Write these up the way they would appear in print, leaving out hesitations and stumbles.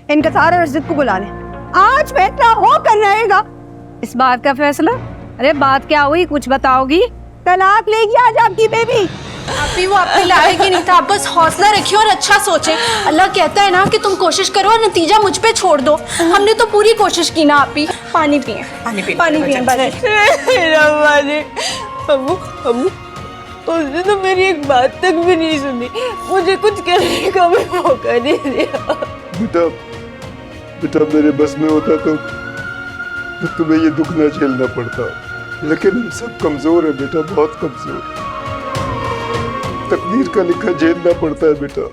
इनकसार और जिद को बुला ले। आज फैसला होकर रहेगा। इस बात का फैसला? अरे बात क्या हुई, कुछ बताओगी? तलाक लेगी आज आपकी बेबी। आपी वो आपके लायक ही नहीं था। आप बस हौसला रखिए और अच्छा सोचे। अल्लाह कहता है ना कि तुम कोशिश करो और नतीजा मुझ पे छोड़ दो। हमने तो पूरी कोशिश की ना। आपी पानी पिए, पानी पिए, पानी पिए बस। अबू अबू उसने तो मेरी एक बात तक भी नहीं सुनी, मुझे कुछ कहने का भी मौका नहीं दिया। बेटा बेटा मेरे बस में होता तो तुम्हें ये दुख ना झेलना पड़ता, लेकिन हम सब कमजोर है बेटा, बहुत कमजोर। तकदीर का लिखा झेलना पड़ता है बेटा,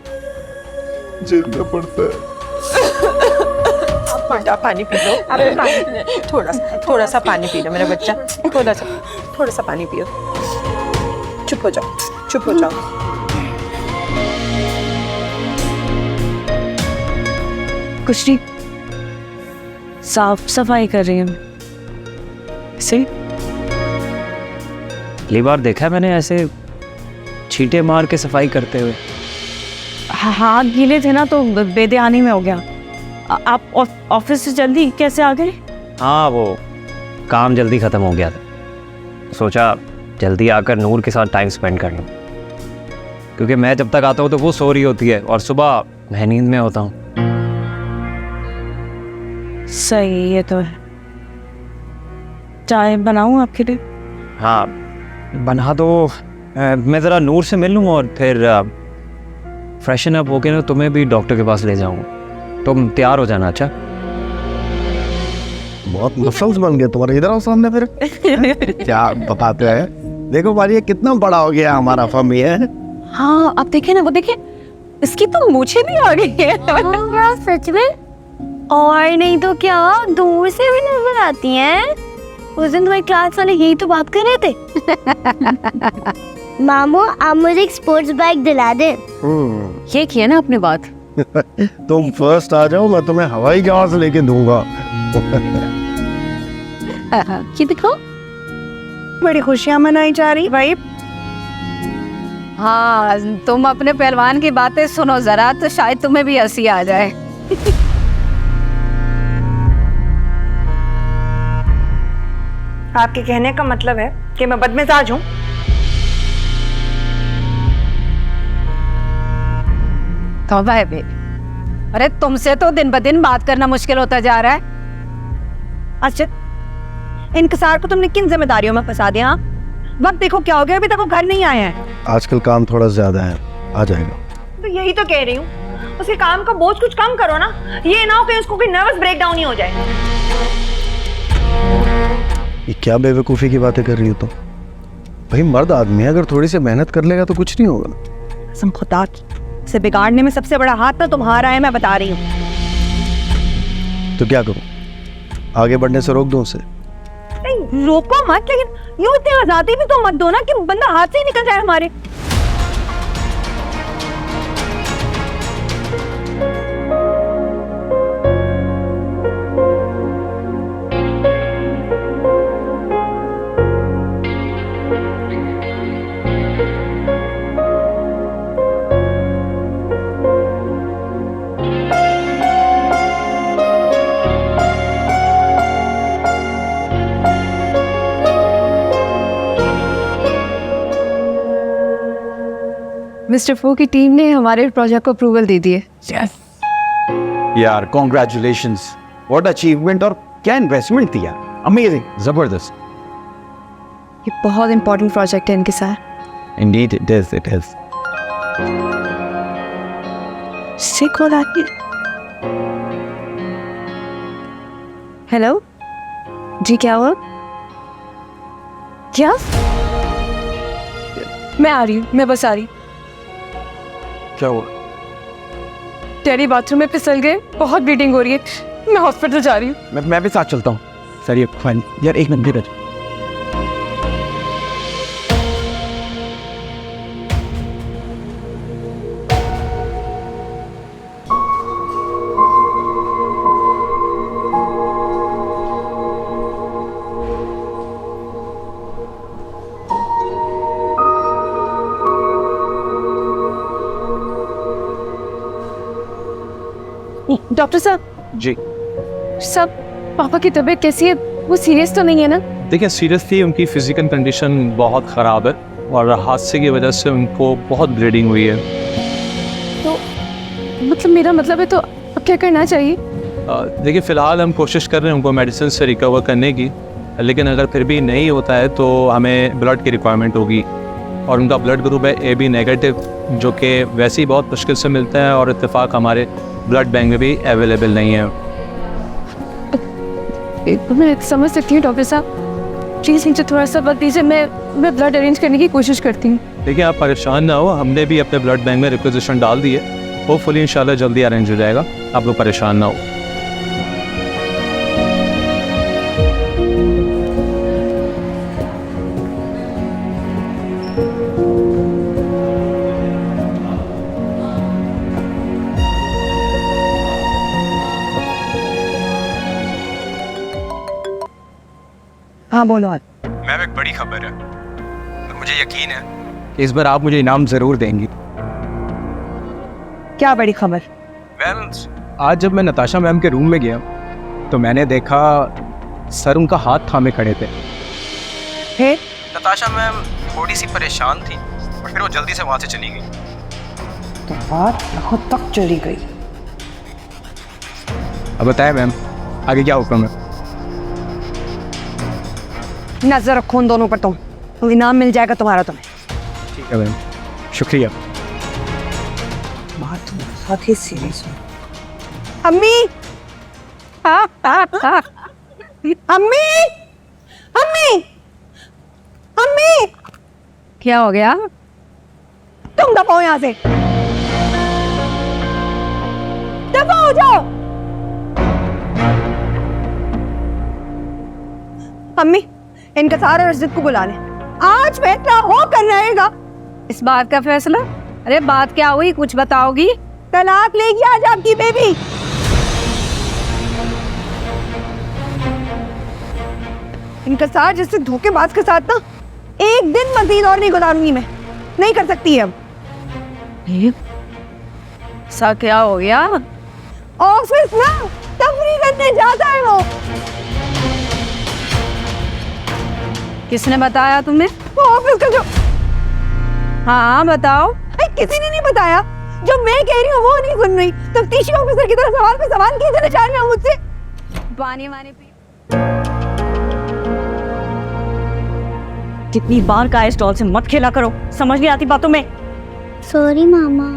झेलना पड़ता है। बेटा पानी पी लो, थोड़ा सा पानी पी लो मेरा बच्चा, थोड़ा सा पानी पियो। चुप हो जाओ, चुप हो जाओ। कुछ नहीं, साफ सफाई कर रही हूँ। सही पहली बार देखा है मैंने ऐसे छींटे मार के सफाई करते हुए। हाथ गीले थे ना तो बेध्यानी में हो गया। आप ऑफिस से जल्दी कैसे आ गए? हाँ वो काम जल्दी ख़त्म हो गया था, सोचा जल्दी आकर नूर के साथ टाइम स्पेंड कर लूँ, क्योंकि मैं जब तक आता हूँ तो वो सो रही होती है और सुबह मैं नींद में होता हूँ। सही, ये तो है। चाय बनाऊँ आपके लिए? हाँ बना दो। मैं ज़रा नूर से मिल लूँ और फिर फ्रेशन अप होके ना तुम्हें भी डॉक्टर के पास ले जाऊँगा। तुम तैयार हो जाना। अच्छा बहुत मसल्स बन गए तुम्हारे, इधर आओ सामने फिर। क्या बताते हैं, देखो मारिया कितना बड़ा हो गया हमारा फमी है। हाँ आप देखे ना, वो देखे, इसकी तो मूछें भी आ गई है। हाँ, सच में। और नहीं तो क्या, दूर से भी नजर आती हैं। उस दिन तुम्हारी क्लास वाले यही तो बात कर रहे थे। मामू आप मुझे एक स्पोर्ट्स बाइक दिला दे। ये किया ना अपने बात। तुम फर्स्ट आ जाओ, मैं तुम्हें हवाई जहाज लेके दूंगा। ये दिखाओ, बड़ी खुशियां मनाई जा रही भाई। हाँ तुम अपने पहलवान की बातें सुनो जरा, तो शायद तुम्हें भी हंसी आ जाए। आपके कहने का मतलब है कि मैं बदमिजाज हूँ? तौबा है बेबी, अरे तुमसे तो दिन ब दिन बात करना मुश्किल होता जा रहा है। अच्छा, इनकसार को तुमने किन जिम्मेदारियों में फंसा दिया? वक्त देखो क्या हो गया, अभी तक वो घर नहीं आया है। आजकल काम थोड़ा ज्यादा है, आ जाएगा। तो यही तो कह रही हूँ, उसके काम का बोझ कुछ कम करो ना। ये ना हो कि उसको कोई नर्वस ब्रेकडाउन ही हो जाए। ये क्या बेवकूफ़ी की बातें कर रही हो तुम? भाई मर्द आदमी है, अगर थोड़ी सी मेहनत कर लेगा तो कुछ नहीं होगा। कसम खुदा की, इसे बिगाड़ने में सबसे बड़ा हाथ ना तुम्हारा है, मैं बता रही हूँ। तो क्या करूं, आगे बढ़ने से रोक दूं उसे? नहीं रोको मत, लेकिन यूं इतनी आजादी भी तो मत दो ना कि बंदा हाथ से ही निकल जाए हमारे। मिस्टर फू की टीम ने हमारे प्रोजेक्ट को अप्रूवल दे दी है। यार कॉन्ग्रेचुलेशंस, व्हाट अचीवमेंट, और क्या इन्वेस्टमेंट थी यार, अमेजिंग, जबरदस्त। ये बहुत इंपॉर्टेंट प्रोजेक्ट है इनके साथ। Indeed it is. सिक हो रहा है। हेलो जी, क्या हुआ? क्या? मैं आ रही हूँ, मैं बस आ रही हूँ। क्या हुआ? टेरी बाथरूम में फिसल गए, बहुत ब्लीडिंग हो रही है, मैं हॉस्पिटल जा रही हूँ। मैं भी साथ चलता हूँ। सर ये फाइन यार, एक मिनट धीरज। डॉक्टर साहब जी सब पापा की तबीयत कैसी है? वो सीरियस तो नहीं है ना? देखिए सीरियस थी, उनकी फिजिकल कंडीशन बहुत ख़राब है और हादसे की वजह से उनको बहुत ब्लीडिंग हुई है। तो मतलब मेरा मतलब है तो अब क्या करना चाहिए? देखिए फ़िलहाल हम कोशिश कर रहे हैं उनको मेडिसिन से रिकवर करने की, लेकिन अगर फिर भी नहीं होता है तो हमें ब्लड की रिक्वायरमेंट होगी और उनका ब्लड ग्रुप है AB नेगेटिव, जो कि वैसे ही बहुत मुश्किल से मिलते हैं और इत्तेफाक हमारे ब्लड बैंक में भी अवेलेबल नहीं है। मैं समझ सकती हूँ डॉक्टर साहब, प्लीज़ मुझे थोड़ा सा वक्त दीजिए, मैं ब्लड अरेंज करने की कोशिश करती हूँ। देखिए आप परेशान ना हो, हमने भी अपने ब्लड बैंक में रिक्वेजिशन डाल दी है, होपफुली इंशाल्लाह जल्दी अरेंज हो जाएगा, आप लोग परेशान ना हो। हाँ बोलो आप। मैम एक बड़ी खबर है, मुझे यकीन है कि इस बार आप मुझे इनाम जरूर देंगी। क्या बड़ी खबर? मैम आज जब मैं नताशा मैम के रूम में गया तो मैंने देखा सर उनका हाथ थामे खड़े थे। फिर? नताशा मैम थोड़ी सी परेशान थी और फिर वो जल्दी से वहाँ से चली गई। तो बात बहुत तक चली गई। अब बताएं मैम आगे क्या हुक्म है? नजर रखो उन दोनों पर तुम, तो इनाम मिल जाएगा तुम्हारा तुम्हें। ठीक है मैम, शुक्रिया। बात तो बहुत ही सीरियस है। अम्मी, अम्मी, अम्मी, अम्मी, क्या हो गया? तुम दबाओ यहाँ से, दबाओ जाओ। अम्मी इनका सारा रशीद को बुला लें, आज फैसला होकर रहेगा। इस बात का फैसला? अरे बात क्या हुई, कुछ बताओगी? तलाक लेगी आज आपकी बेबी। इनका सार जैसे धोखेबाज के साथ ना एक दिन मजीद और नहीं गुजारूंगी मैं, नहीं कर सकती है अब। सा क्या हो गया? ऑफिस ना तफरी करने जाता है वो। किसने बताया तुम्हें? वो ऑफिस का जो, हाँ बताओ। किसी ने नहीं बताया, जो मैं कह रही हूँ वो नहीं सुन रही। तफ्तीशी ऑफिसर की तरह सवाल पे सवाल किए चले जा रहे हैं मुझसे। पानी वानी पी। कितनी बार कहा इस डॉल से मत खेला करो, समझ नहीं आती बातों में। सॉरी मामा।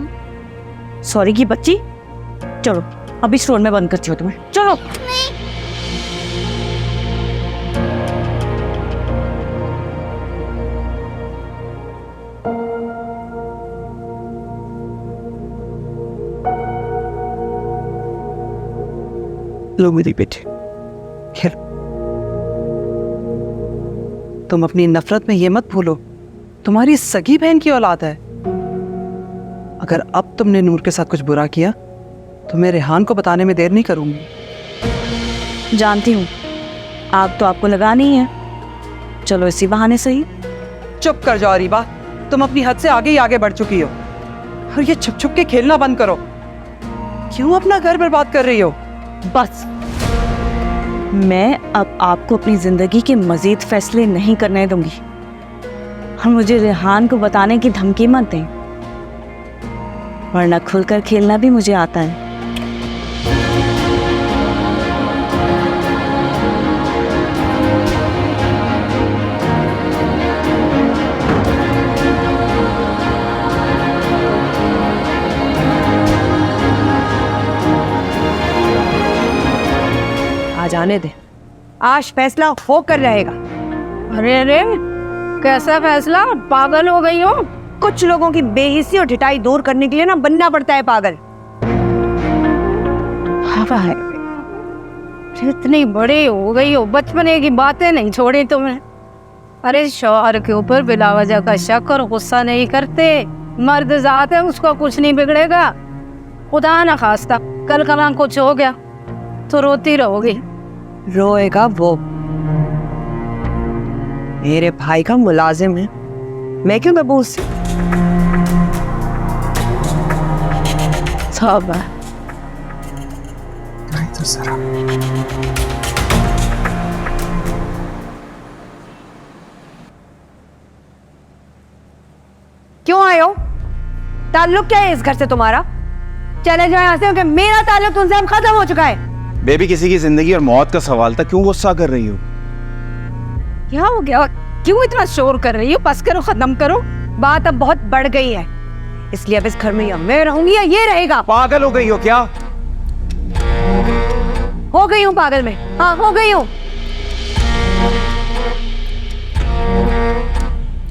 सॉरी की बच्ची, चलो अभी स्टोर में बंद करती हो तुम्हें, चलो। लो मेरी बेटी, खेल। तुम अपनी नफरत में ये मत भूलो, तुम्हारी सगी बहन की औलाद है। अगर अब तुमने नूर के साथ कुछ बुरा किया तो मैं रेहान को बताने में देर नहीं करूंगी। जानती हूँ आग तो आपको लगानी है, चलो इसी बहाने सही। चुप कर जाओ रीबा, तुम अपनी हद से आगे ही आगे बढ़ चुकी हो और ये छुप छुप के खेलना बंद करो। क्यों अपना घर बर्बाद कर रही हो? बस मैं अब आपको अपनी जिंदगी के मजीद फैसले नहीं करने दूंगी और मुझे रेहान को बताने की धमकी मत दें, वरना खुलकर खेलना भी मुझे आता है। जाने दे, आज फैसला होकर रहेगा। अरे अरे कैसा फैसला? पागल हो गई हो? कुछ लोगों की बेहिसी और ढिठाई दूर करने के लिए ना बनना पड़ता है पागल। हाँ इतनी बड़ी हो गई हो, बचपने की बातें नहीं छोड़ी तुमने। अरे शौहर के ऊपर बिला वजह का शक और गुस्सा नहीं करते, मर्द जात है, उसका कुछ नहीं बिगड़ेगा। खुदा ना खास्ता कल कल कुछ हो गया तो रोती रहोगी। रोएगा वो, मेरे भाई का मुलाजिम है, मैं क्यों दबूं उससे? सब तो जरा क्यों आए हो? ताल्लुक क्या है इस घर से तुम्हारा? चले जाओ यहाँ से, क्योंकि मेरा ताल्लुक तुमसे अब खत्म हो चुका है। बेबी किसी की जिंदगी और मौत का सवाल था, क्यों गुस्सा कर रही हो? क्या हो गया? क्यों इतना शोर कर रही हो? बस करो, खत्म करो। बात अब बहुत बढ़ गई है, इसलिए अब इस घर में या मैं रहूंगी या ये रहेगा। पागल हो गई हो क्या? हो गई हूँ पागल में, हाँ हो गई हूँ।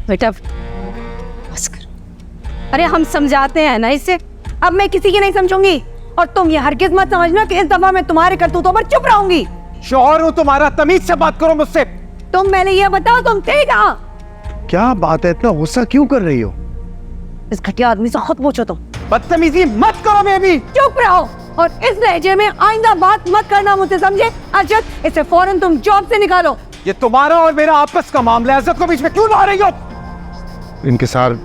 बेटा बस कर। अरे हम समझाते हैं ना इसे। अब मैं किसी की नहीं समझूंगी, और तुम ये हरगिज मत समझना कि इस दफा मैं तुम्हारे करतूतों पर चुप रहूंगी। शौहर हूं तुम्हारा, तमीज से बात करो मुझसे। तुम पहले ये बताओ तुम थे कहाँ? क्या बात है, इतना गुस्सा क्यों कर रही हो? इस घटिया आदमी से खुद पूछो तुम। बदतमीजी मत करो बेबी। चुप रहो, और इस लहजे में आइंदा बात मत करना मुझसे, समझे? अरशद, इसे फौरन तुम जॉब से निकालो। ये तुम्हारा और मेरा आपस का मामला है, इज्जत को बीच में क्यों ला रही हो? इनकिसार,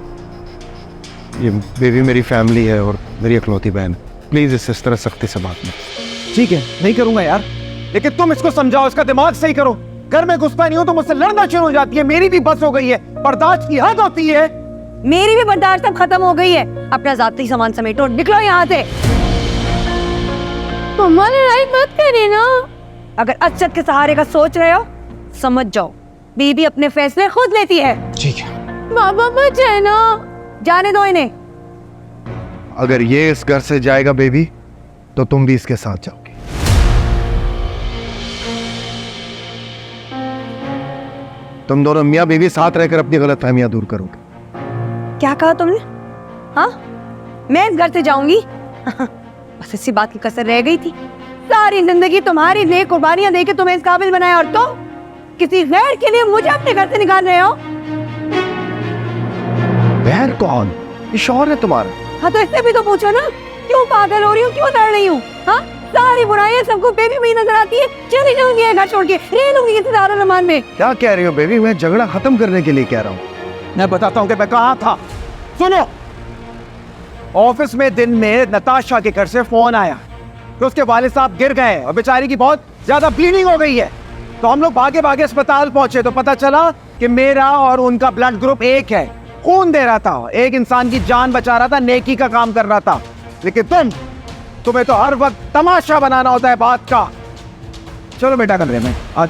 ये बेबी मेरी फैमिली है और मेरी इकलौती बहन। प्लीज इस तरह सख्ती से बात मत। ठीक है, नहीं करूंगा यार, लेकिन तुम इसको समझाओ, इसका दिमाग सही करो। घर में घुसता नहीं हो तो मुझसे लड़ना शुरू हो जाती है। मेरी भी बस हो गई है, बर्दाश्त की हद होती है। मेरी भी बर्दाश्त अब खत्म हो गई है। अपना जाती सामान समेटो, निकलो यहाँ से। मम्मा लड़ाई मत करिए ना। अगर अरशद के सहारे का सोच रहे हो, समझ जाओ बीबी अपने फैसले खुद लेती है। ठीक है, बाबा मत जाए ना। जाने दो इन्हें। अगर ये इस घर से जाएगा बेबी, तो तुम भी इसके साथ जाओगी। तुम दोनों मियाँ बीवी साथ रहकर अपनी गलतफहमियां दूर करोगे। क्या कहा तुमने? हाँ, मैं इस घर से जाऊंगी? बस इसी बात की कसर रह गई थी। सारी जिंदगी तुम्हारी नेक कुर्बानियां देके तुम्हें इस काबिल बनाया, और तुम किसी गैर के लिए मुझे अपने घर से निकाल रहे हो। बहर कौन? ये शौहर है तुम्हारा। हाँ तो इससे भी तो पूछो ना, क्यों पागल हो रही हूँ, क्यों लड़ रही हूँ? हाँ, सारी बुराइयां सबको बेबी में नजर आती है। चली जाऊंगी घर छोड़ के, रह लूंगी किसी दारुल-अमान में। क्या कह रही हो बेबी? मैं झगड़ा खत्म करने के लिए कह रहा हूँ। मैं बताता हूँ कि मैं कहाँ था। सुनो, ऑफिस में दिन में नताशा के घर से फोन आया कि उसके वालिद साहब गिर गए और बेचारी की बहुत ज्यादा ब्लीडिंग हो गई है। तो हम लोग भागे भागे अस्पताल पहुंचे तो पता चला कि मेरा और उनका ब्लड ग्रुप एक है। खून दे रहा था, एक इंसान की जान बचा रहा था, नेकी का काम कर रहा था। लेकिन तुम्हें तो हर वक्त तमाशा बनाना होता है बात का। चलो बेटा, कर रहे हैं आज।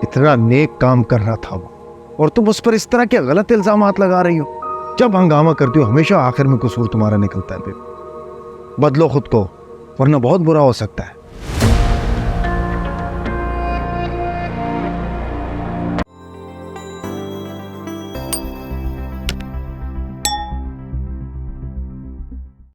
इतना नेक काम कर रहा था वो, और तुम उस पर इस तरह के गलत इल्जामात लगा रही हो। जब हंगामा करती हो हमेशा आखिर में कसूर तुम्हारा निकलता है बेबी। बदलो खुद को, वरना बहुत बुरा हो सकता है।